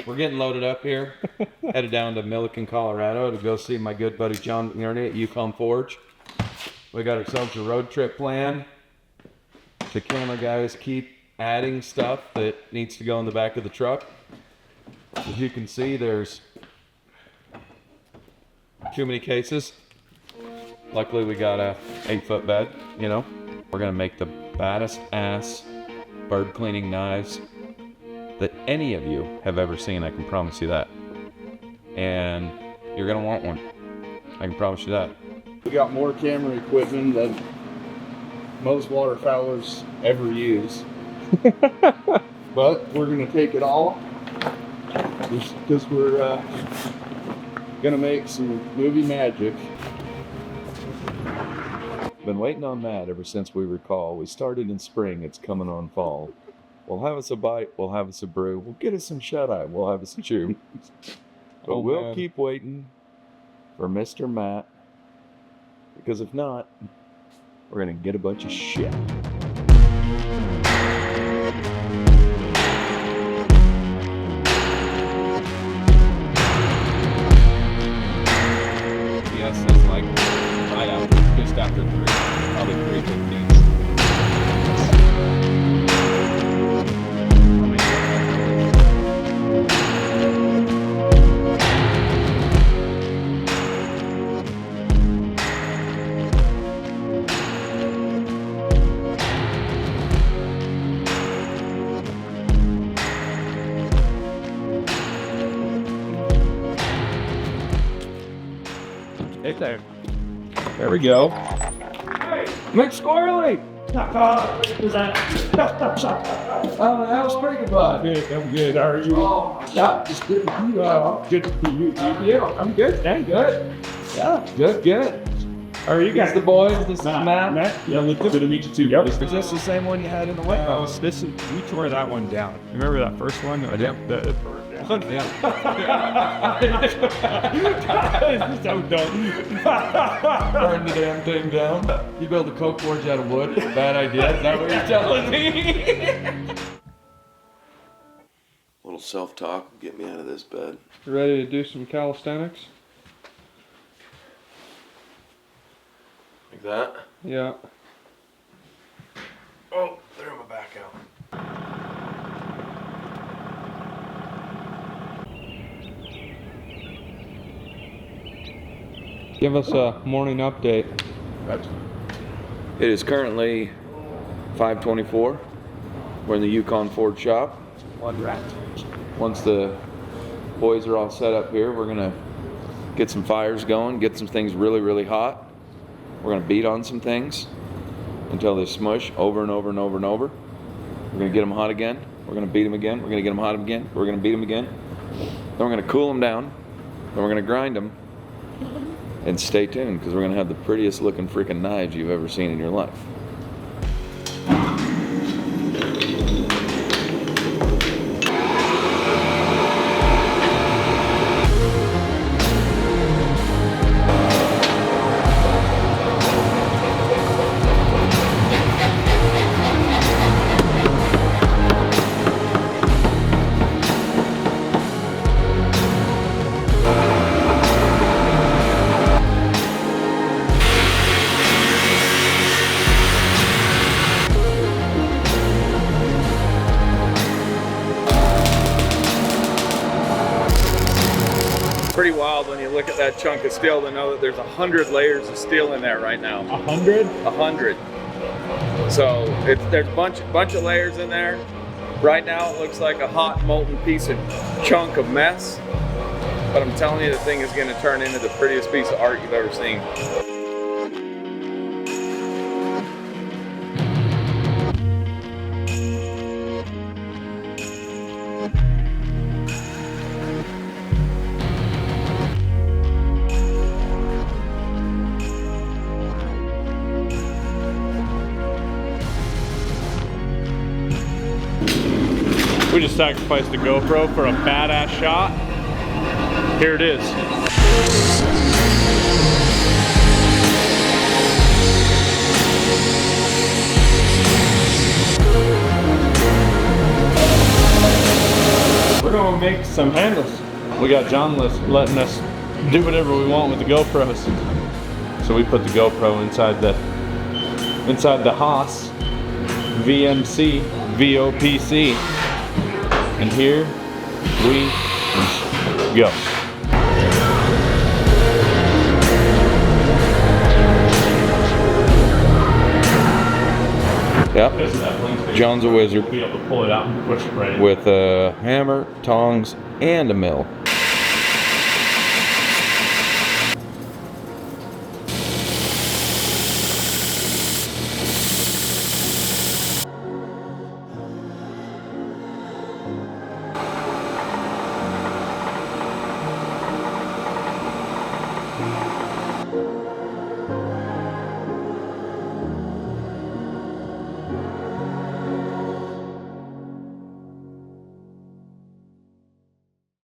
We're getting loaded up here. Headed down to Milliken, Colorado to go see my good buddy John McNerney at Yukon Forge. We got ourselves a road trip plan. The camera guys keep adding stuff that needs to go in the back of the truck. As you can see, there's too many cases. Luckily we got a 8-foot bed, you know. We're gonna make the baddest ass bird cleaning knives that any of you have ever seen, I can promise you that. And you're gonna want one. I can promise you that. We got more camera equipment than most waterfowlers ever use. But we're gonna take it all because we're gonna make some movie magic. Been waiting on that ever since we recall. We started in spring, it's coming on fall. We'll have us a bite, we'll have us a brew, we'll get us some shut-eye, we'll have us a chew. But we'll keep waiting for Mr. Matt, because if not, we're gonna get a bunch of shit. Yes, that's like right after, just after 3, probably 3:15. Hey there. There we go. Hey, McSquirrely! Oh, that was pretty good, bud. I'm good. How are you? Oh, yeah, just good to see you. Good to see you. Yeah, I'm good. Dang good. Yeah, good. How are you These guys? the boys. This is Matt. Yeah, good to meet you too. Yep. Is this the same one you had in the White House? We tore that one down. Remember that first one? I do. Yeah. So dumb. Burn the damn thing down. You build a coke forge out of wood. Bad idea. Is that what you're telling me? A little self-talk will get me out of this bed. You ready to do some calisthenics? Like that? Yeah. Oh, throw my back out. Give us a morning update. It is currently 5:24. We're in the Yukon Forge shop. One rat. Once the boys are all set up here, we're gonna get some fires going, get some things really, really hot. We're gonna beat on some things until they smush over and over and over and over. We're gonna get them hot again. We're gonna beat them again. We're gonna get them hot again. We're gonna beat them again. Then we're gonna cool them down. Then we're gonna grind them. And stay tuned, because we're gonna have the prettiest looking freaking knives you've ever seen in your life. Pretty wild when you look at that chunk of steel to know that there's 100 layers of steel in there right now. 100? 100. So there's a bunch of layers in there. Right now it looks like a hot molten piece of chunk of mess. But I'm telling you, the thing is going to turn into the prettiest piece of art you've ever seen. We just sacrificed the GoPro for a badass shot. Here it is. We're gonna make some handles. We got John letting us do whatever we want with the GoPros. So we put the GoPro inside the Haas VMC VOPC, and here we go. Yep. John's a wizard Be able to pull it out and push it right in. with a hammer, tongs, and a mill.